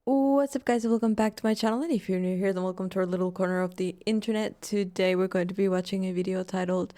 What's up, guys? Welcome back to my channel, and if you're new here, then welcome to our little corner of the internet. Today we're going to be watching a video titled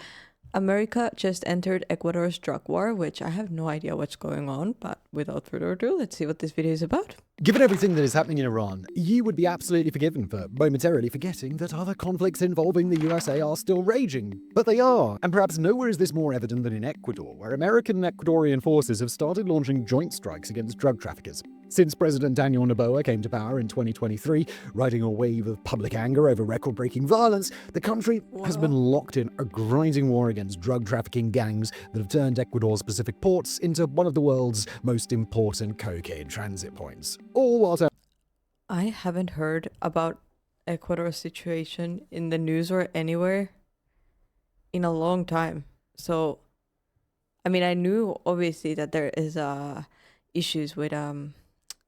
America Just Entered Ecuador's Drug War, which I have no idea what's going on, but without further ado, let's see what this video is about. Given everything that is happening in Iran, you would be absolutely forgiven for momentarily forgetting that other conflicts involving the USA are still raging. But they are, and perhaps nowhere is this more evident than in Ecuador, where American and Ecuadorian forces have started launching joint strikes against drug traffickers. Since President Daniel Noboa came to power in 2023, riding a wave of public anger over record-breaking violence, the country has been locked in a grinding war against drug trafficking gangs that have turned Ecuador's Pacific ports into one of the world's most important cocaine transit points. All while I haven't heard about Ecuador's situation in the news or anywhere in a long time. So, I mean, I knew obviously that there is issues with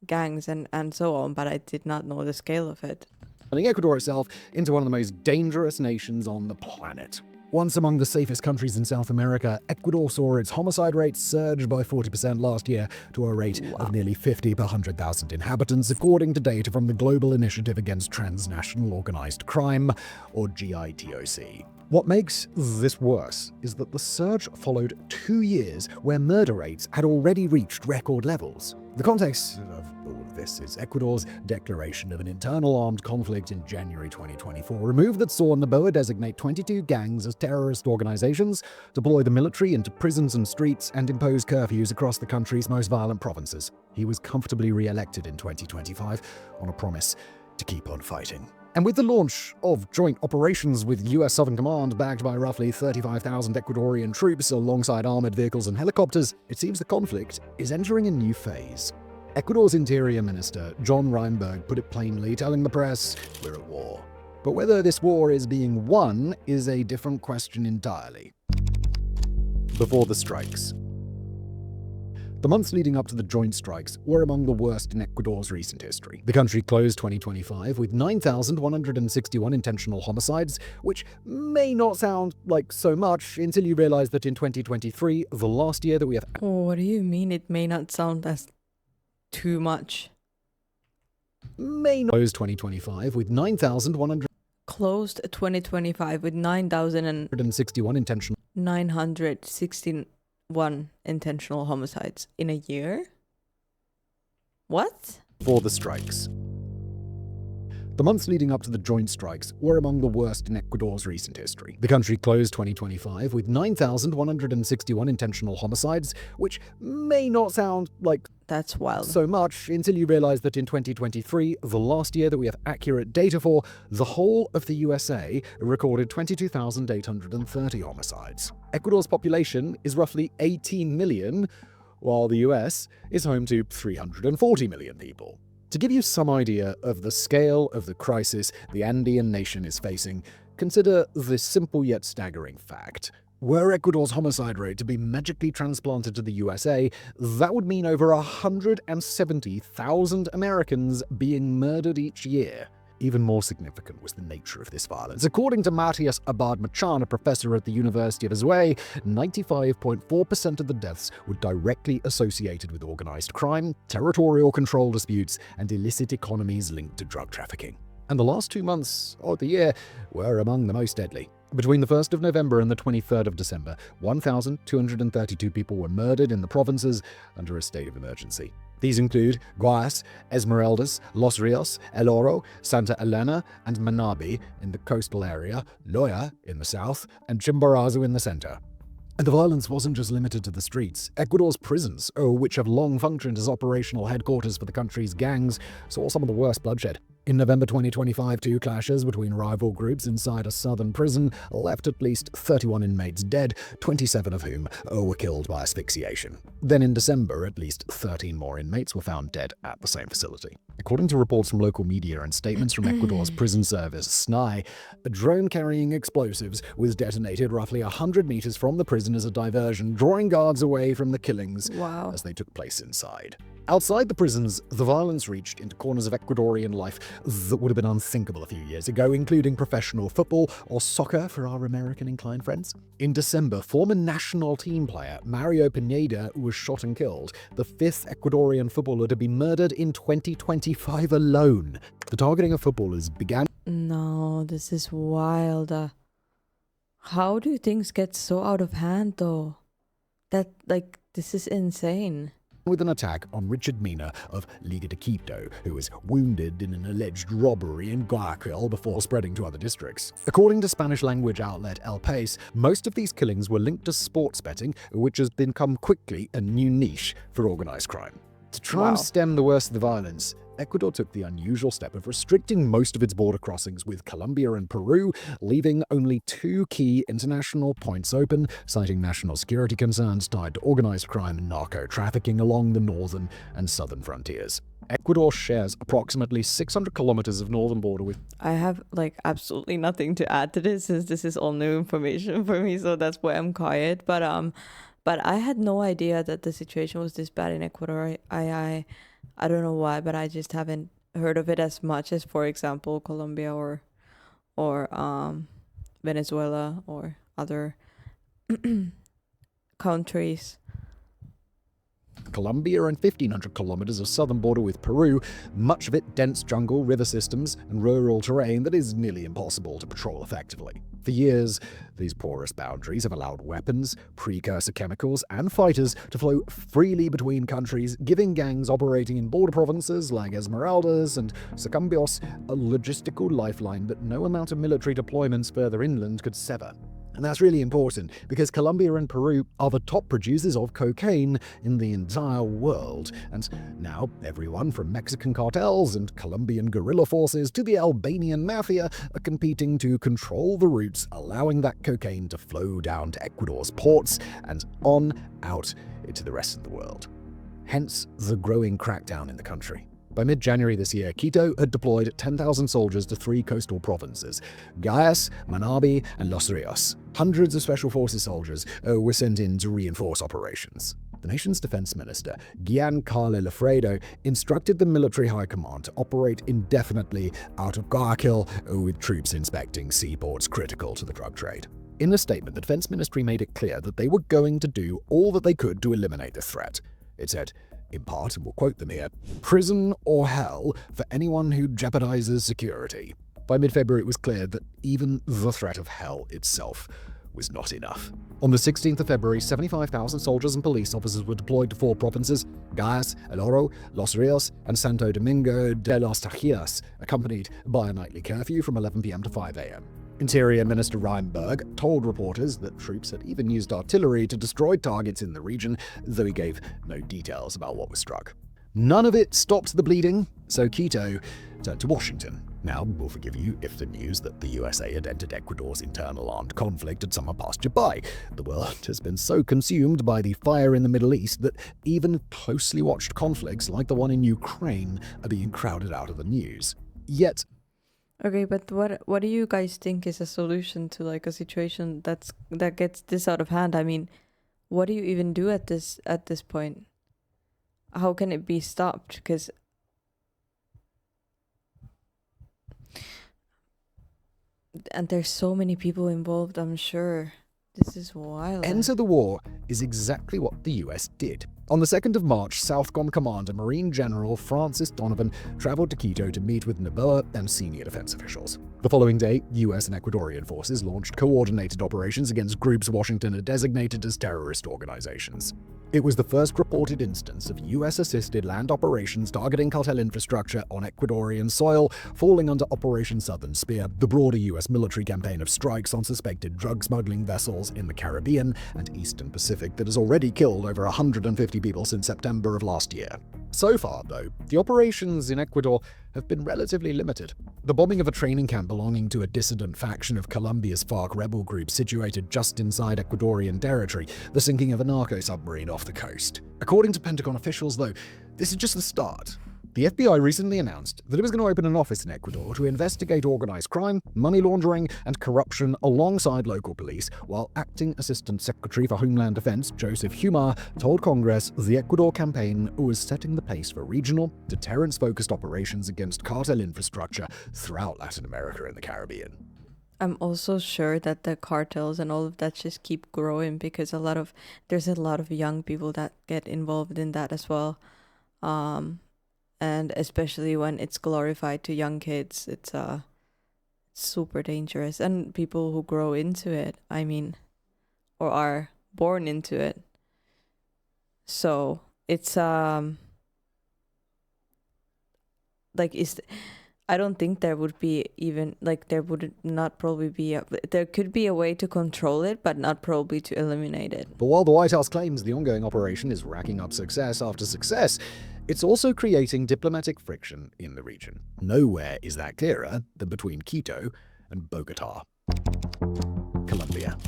gangs and so on, but I did not know the scale of it. turning Ecuador itself into one of the most dangerous nations on the planet. Once among the safest countries in South America, Ecuador saw its homicide rate surge by 40% last year to a rate of nearly 50 per 100,000 inhabitants, according to data from the Global Initiative Against Transnational Organized Crime, or GITOC. What makes this worse is that the surge followed 2 years where murder rates had already reached record levels. The context of all of this is Ecuador's declaration of an internal armed conflict in January 2024, a move that saw Noboa designate 22 gangs as terrorist organizations, deploy the military into prisons and streets, and impose curfews across the country's most violent provinces. He was comfortably re-elected in 2025 on a promise to keep on fighting. And with the launch of joint operations with US Southern Command backed by roughly 35,000 Ecuadorian troops alongside armored vehicles and helicopters, it seems the conflict is entering a new phase. Ecuador's Interior Minister, John Reinberg, put it plainly, telling the press, "We're at war." But whether this war is being won is a different question entirely. Before the strikes. The months leading up to the joint strikes were among the worst in Ecuador's recent history. The country closed 2025 with 9,161 intentional homicides, which may not sound like so much until you realize that in 2023, the last year that we have What do you mean it may not sound as too much? closed 2025 with 9,161 Closed 2025 with 9,961 intentional homicides in a year? What? for the strikes. The months leading up to the joint strikes were among the worst in Ecuador's recent history. The country closed 2025 with 9,161 intentional homicides, which may not sound like That's wild. so much until you realize that in 2023, the last year that we have accurate data for, the whole of the USA recorded 22,830 homicides. Ecuador's population is roughly 18 million, while the US is home to 340 million people. To give you some idea of the scale of the crisis the Andean nation is facing, consider this simple yet staggering fact. Were Ecuador's homicide rate to be magically transplanted to the USA, that would mean over 170,000 Americans being murdered each year. Even more significant was the nature of this violence. According to Matias Abad-Machan, a professor at the University of Azuay, 95.4% of the deaths were directly associated with organized crime, territorial control disputes, and illicit economies linked to drug trafficking. And the last 2 months of the year were among the most deadly. Between the 1st of November and the 23rd of December, 1,232 people were murdered in the provinces under a state of emergency. These include Guayas, Esmeraldas, Los Rios, El Oro, Santa Elena, and Manabi in the coastal area, Loya in the south, and Chimborazo in the center. And the violence wasn't just limited to the streets. Ecuador's prisons, which have long functioned as operational headquarters for the country's gangs, saw some of the worst bloodshed. In November 2025, 2 clashes between rival groups inside a southern prison left at least 31 inmates dead, 27 of whom were killed by asphyxiation. Then in December, at least 13 more inmates were found dead at the same facility. According to reports from local media and statements from Ecuador's prison service, SNI, a drone carrying explosives was detonated roughly 100 meters from the prison as a diversion, drawing guards away from the killings as they took place inside. Outside the prisons, the violence reached into corners of Ecuadorian life that would have been unthinkable a few years ago, including professional football or soccer for our American-inclined friends. In December, former national team player Mario Pineda was shot and killed, the fifth Ecuadorian footballer to be murdered in 2025 alone. The targeting of footballers began No, this is wild. How do things get so out of hand, though? This is insane. with an attack on Richard Mina of Liga de Quito, who was wounded in an alleged robbery in Guayaquil before spreading to other districts. According to Spanish-language outlet El País, most of these killings were linked to sports betting, which has become quickly a new niche for organized crime. To try and stem the worst of the violence, Ecuador took the unusual step of restricting most of its border crossings with Colombia and Peru, leaving only 2 key international points open, citing national security concerns tied to organized crime and narco-trafficking along the northern and southern frontiers. Ecuador shares approximately 600 kilometers of northern border with... I have absolutely nothing to add to this, since this is all new information for me, so that's why I'm quiet. But I had no idea that the situation was this bad in Ecuador. I don't know why, but I just haven't heard of it as much as, for example, Colombia or Venezuela or other countries. Colombia and 1,500 kilometers of southern border with Peru, much of it dense jungle, river systems, and rural terrain that is nearly impossible to patrol effectively. For years, these porous boundaries have allowed weapons, precursor chemicals, and fighters to flow freely between countries, giving gangs operating in border provinces like Esmeraldas and Sacambios a logistical lifeline that no amount of military deployments further inland could sever. And that's really important, because Colombia and Peru are the top producers of cocaine in the entire world. And now everyone from Mexican cartels and Colombian guerrilla forces to the Albanian mafia are competing to control the routes, allowing that cocaine to flow down to Ecuador's ports and on out into the rest of the world. Hence the growing crackdown in the country. By mid-January this year, Quito had deployed 10,000 soldiers to 3 coastal provinces, Guayas, Manabí, and Los Rios. Hundreds of Special Forces soldiers were sent in to reinforce operations. The nation's defense minister, Giancarlo Lafredo, instructed the military high command to operate indefinitely out of Guayaquil, with troops inspecting seaports critical to the drug trade. In a statement, the defense ministry made it clear that they were going to do all that they could to eliminate the threat. It said, in part, and we'll quote them here, "Prison or hell for anyone who jeopardizes security." By mid-February, it was clear that even the threat of hell itself was not enough. On the 16th of February, 75,000 soldiers and police officers were deployed to 4 provinces, Guayas, El Oro, Los Rios, and Santo Domingo de los Tajiras, accompanied by a nightly curfew from 11 p.m. to 5 a.m. Interior Minister Reinberg told reporters that troops had even used artillery to destroy targets in the region, though he gave no details about what was struck. None of it stopped the bleeding, so Quito turned to Washington. Now, we'll forgive you if the news that the USA had entered Ecuador's internal armed conflict had somehow passed you by. The world has been so consumed by the fire in the Middle East that even closely watched conflicts like the one in Ukraine are being crowded out of the news. Yet, Okay, but what do you guys think is a solution to a situation that gets this out of hand? I mean, what do you even do at this point? How can it be stopped? Because and there's so many people involved, I'm sure. This is wild. enter the war is exactly what the US did. On the 2nd of March, Southcom Commander Marine General Francis Donovan traveled to Quito to meet with Noboa and senior defense officials. The following day, US and Ecuadorian forces launched coordinated operations against groups Washington had designated as terrorist organizations. It was the first reported instance of US-assisted land operations targeting cartel infrastructure on Ecuadorian soil, falling under Operation Southern Spear, the broader US military campaign of strikes on suspected drug smuggling vessels in the Caribbean and Eastern Pacific that has already killed over 150 people since September of last year. So far, though, the operations in Ecuador have been relatively limited. The bombing of a training camp belonging to a dissident faction of Colombia's FARC rebel group situated just inside Ecuadorian territory, the sinking of a narco submarine off the coast. According to Pentagon officials, though, this is just the start. The FBI recently announced that it was going to open an office in Ecuador to investigate organized crime, money laundering, and corruption alongside local police, while Acting Assistant Secretary for Homeland Defense Joseph Humar told Congress the Ecuador campaign was setting the pace for regional, deterrence-focused operations against cartel infrastructure throughout Latin America and the Caribbean. I'm also sure that the cartels and all of that just keep growing because there's a lot of young people that get involved in that as well. And especially when it's glorified to young kids, it's super dangerous. And people who grow into it, I mean, or are born into it. So it's I don't think there would be even there would not probably be there could be a way to control it, but not probably to eliminate it. But while the White House claims the ongoing operation is racking up success after success, it's also creating diplomatic friction in the region. Nowhere is that clearer than between Quito and Bogota, Colombia.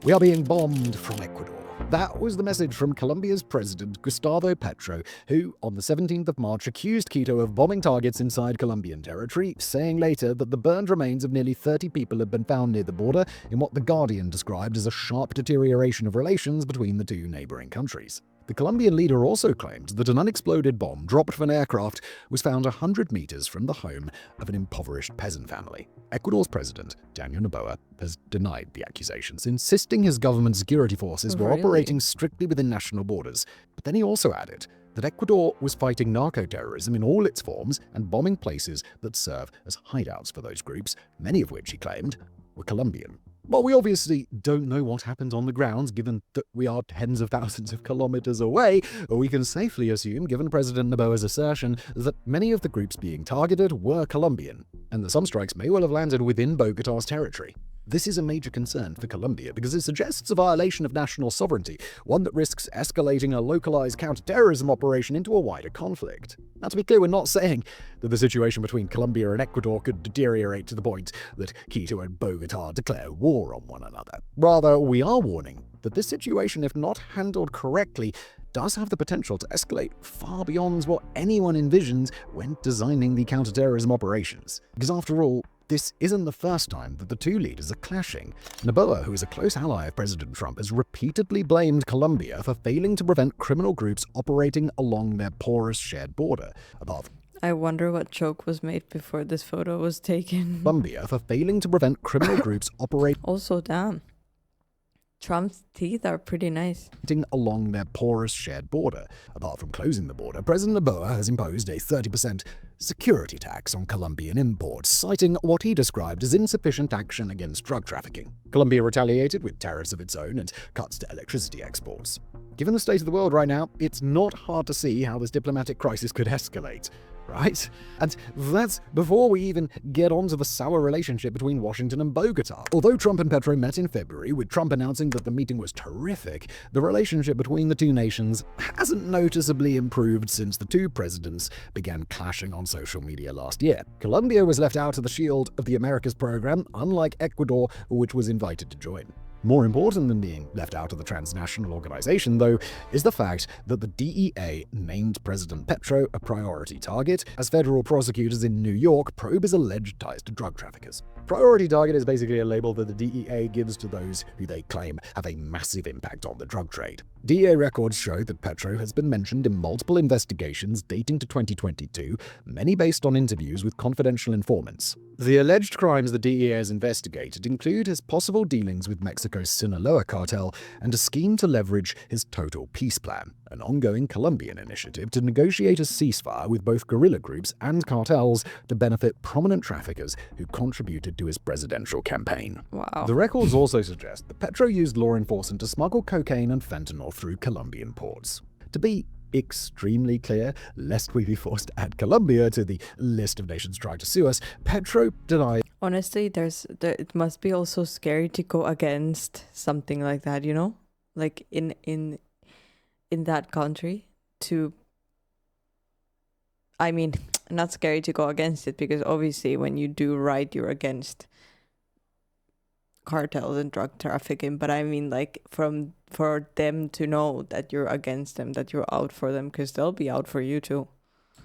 We are being bombed from Ecuador. That was the message from Colombia's president, Gustavo Petro, who, on the 17th of March, accused Quito of bombing targets inside Colombian territory, saying later that the burned remains of nearly 30 people had been found near the border in what The Guardian described as a sharp deterioration of relations between the two neighboring countries. The Colombian leader also claimed that an unexploded bomb dropped from an aircraft was found 100 meters from the home of an impoverished peasant family. Ecuador's President Daniel Noboa has denied the accusations, insisting his government's security forces were operating strictly within national borders. But then he also added that Ecuador was fighting narco-terrorism in all its forms and bombing places that serve as hideouts for those groups, many of which, he claimed, were Colombian. Well, we obviously don't know what happened on the ground, given that we are tens of thousands of kilometers away, but we can safely assume, given President Noboa's assertion, that many of the groups being targeted were Colombian, and that some strikes may well have landed within Bogota's territory. This is a major concern for Colombia because it suggests a violation of national sovereignty, one that risks escalating a localized counter-terrorism operation into a wider conflict. Now, to be clear, we're not saying that the situation between Colombia and Ecuador could deteriorate to the point that Quito and Bogota declare war on one another. Rather, we are warning that this situation, if not handled correctly, does have the potential to escalate far beyond what anyone envisioned when designing the counter-terrorism operations. Because after all, this isn't the first time that the two leaders are clashing. Noboa, who is a close ally of President Trump, has repeatedly blamed Colombia for failing to prevent criminal groups operating along their porous shared border. I wonder what joke was made before this photo was taken. Colombia for failing to prevent criminal groups operating Also, damn. Trump's teeth are pretty nice. Along their porous shared border. Apart from closing the border, President Noboa has imposed a 30% security tax on Colombian imports, citing what he described as insufficient action against drug trafficking. Colombia retaliated with tariffs of its own and cuts to electricity exports. Given the state of the world right now, it's not hard to see how this diplomatic crisis could escalate. Right? And that's before we even get onto the sour relationship between Washington and Bogota. Although Trump and Petro met in February, with Trump announcing that the meeting was terrific, the relationship between the two nations hasn't noticeably improved since the two presidents began clashing on social media last year. Colombia was left out of the Shield of the Americas program, unlike Ecuador, which was invited to join. More important than being left out of the transnational organization, though, is the fact that the DEA named President Petro a priority target as federal prosecutors in New York probe his alleged ties to drug traffickers. Priority target is basically a label that the DEA gives to those who they claim have a massive impact on the drug trade. DEA records show that Petro has been mentioned in multiple investigations dating to 2022, many based on interviews with confidential informants. The alleged crimes the DEA has investigated include his possible dealings with Mexico's Sinaloa cartel and a scheme to leverage his Total Peace Plan, an ongoing Colombian initiative to negotiate a ceasefire with both guerrilla groups and cartels to benefit prominent traffickers who contributed to his presidential campaign. Wow. The records also suggest that Petro used law enforcement to smuggle cocaine and fentanyl through Colombian ports. To be extremely clear, lest we be forced to add Colombia to the list of nations trying to sue us, Petro denied. Honestly, it must be also scary to go against something like that, you know? Like in that country I mean, not scary to go against it because obviously when you do right, you're against cartels and drug trafficking, but I mean like for them to know that you're against them, that you're out for them, because they'll be out for you too.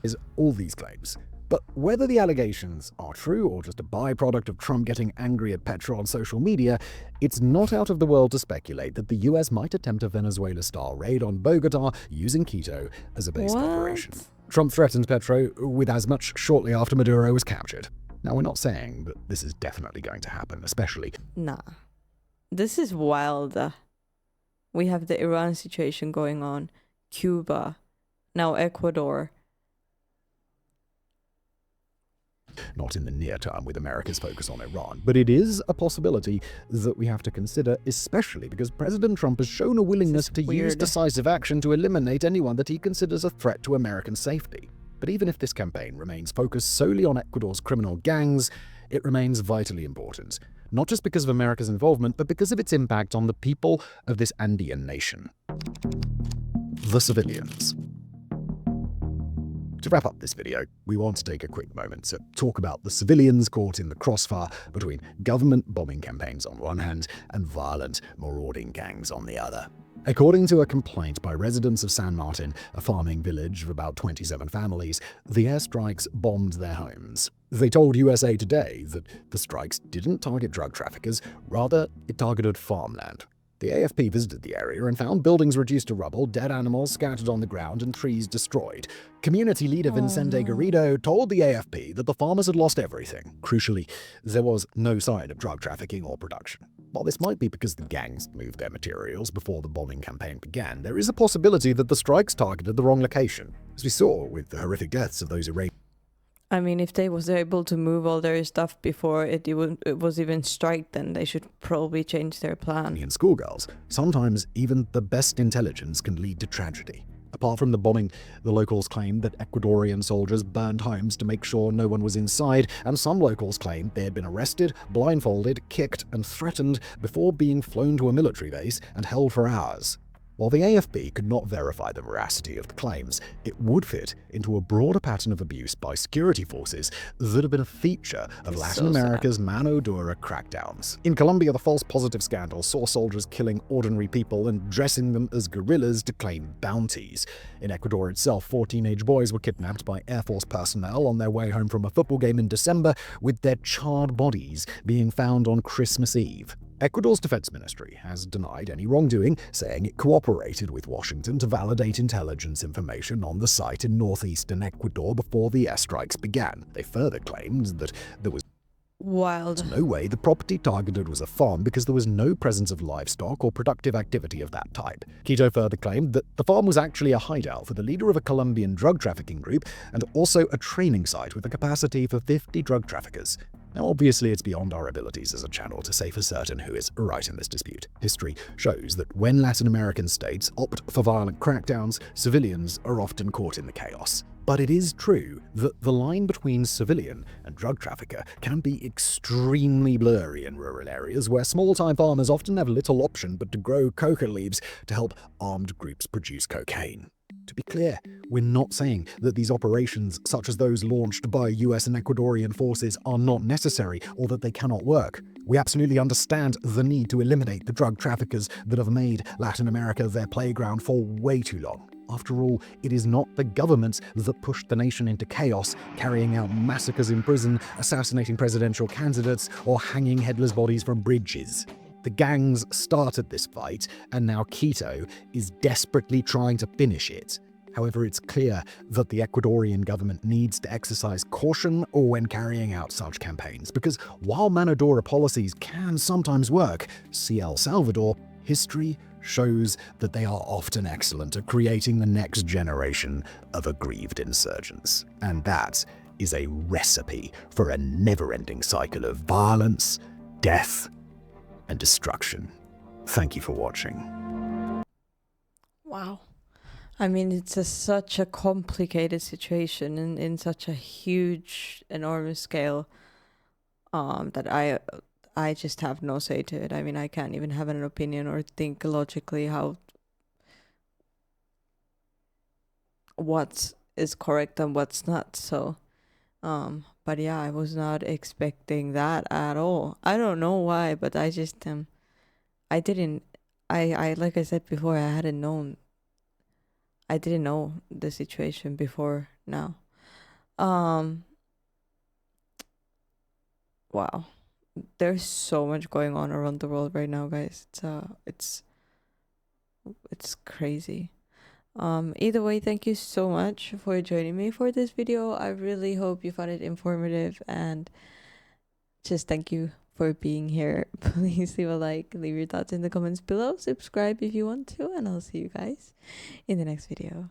Is all these claims. But whether the allegations are true or just a byproduct of Trump getting angry at Petro on social media, it's not out of the world to speculate that the US might attempt a Venezuela-style raid on Bogota using Quito as a base of operation. Trump threatened Petro with as much shortly after Maduro was captured. Now, we're not saying that this is definitely going to happen, especially... Nah. This is wild. We have the Iran situation going on, Cuba, now Ecuador. Not in the near term with America's focus on Iran, but it is a possibility that we have to consider, especially because President Trump has shown a willingness to use decisive action to eliminate anyone that he considers a threat to American safety. But even if this campaign remains focused solely on Ecuador's criminal gangs, it remains vitally important, not just because of America's involvement, but because of its impact on the people of this Andean nation. The civilians. To wrap up this video, we want to take a quick moment to talk about the civilians caught in the crossfire between government bombing campaigns on one hand and violent, marauding gangs on the other. According to a complaint by residents of San Martin, a farming village of about 27 families, the airstrikes bombed their homes. They told USA Today that the strikes didn't target drug traffickers, rather it targeted farmland. The AFP visited the area and found buildings reduced to rubble, dead animals scattered on the ground, and trees destroyed. Community leader Vicente Garrido told the AFP that the farmers had lost everything. Crucially, there was no sign of drug trafficking or production. While this might be because the gangs moved their materials before the bombing campaign began, there is a possibility that the strikes targeted the wrong location, as we saw with the horrific deaths of those Iranian. I mean, if they was able to move all their stuff before it was even strike, then they should probably change their plan. And schoolgirls, sometimes even the best intelligence can lead to tragedy. Apart from the bombing, the locals claimed that Ecuadorian soldiers burned homes to make sure no one was inside, and some locals claimed they had been arrested, blindfolded, kicked, and threatened before being flown to a military base and held for hours. While the AFP could not verify the veracity of the claims, it would fit into a broader pattern of abuse by security forces that have been a feature of Latin America's mano dura crackdowns. In Colombia, the false positive scandal saw soldiers killing ordinary people and dressing them as guerrillas to claim bounties. In Ecuador itself, 4 teenage boys were kidnapped by Air Force personnel on their way home from a football game in December, with their charred bodies being found on Christmas Eve. Ecuador's defense ministry has denied any wrongdoing, saying it cooperated with Washington to validate intelligence information on the site in northeastern Ecuador before the airstrikes began. They further claimed that there was no way the property targeted was a farm because there was no presence of livestock or productive activity of that type. Quito further claimed that the farm was actually a hideout for the leader of a Colombian drug trafficking group and also a training site with a capacity for 50 drug traffickers. Now, obviously, it's beyond our abilities as a channel to say for certain who is right in this dispute. History shows that when Latin American states opt for violent crackdowns, civilians are often caught in the chaos. But it is true that the line between civilian and drug trafficker can be extremely blurry in rural areas where small-time farmers often have little option but to grow coca leaves to help armed groups produce cocaine. To be clear, we're not saying that these operations, such as those launched by US and Ecuadorian forces, are not necessary or that they cannot work. We absolutely understand the need to eliminate the drug traffickers that have made Latin America their playground for way too long. After all, it is not the governments that pushed the nation into chaos, carrying out massacres in prison, assassinating presidential candidates, or hanging headless bodies from bridges. The gangs started this fight, and now Quito is desperately trying to finish it. However, it's clear that the Ecuadorian government needs to exercise caution when carrying out such campaigns, because while mano dura policies can sometimes work, see El Salvador, history shows that they are often excellent at creating the next generation of aggrieved insurgents. And that is a recipe for a never-ending cycle of violence, death, and destruction. Thank you for watching. Wow. I mean, it's such a complicated situation in such a huge, enormous scale that I just have no say to it. I mean, I can't even have an opinion or think logically what is correct and what's not. So But yeah, I was not expecting that at all. I don't know why, but I just I didn't I like I said before, I didn't know the situation before now. Um wow. There's so much going on around the world right now, guys. It's crazy. Either way, thank you so much for joining me for this video. I really hope you found it informative, and just thank you for being here. Please leave a like, leave your thoughts in the comments below, subscribe if you want to, and I'll see you guys in the next video.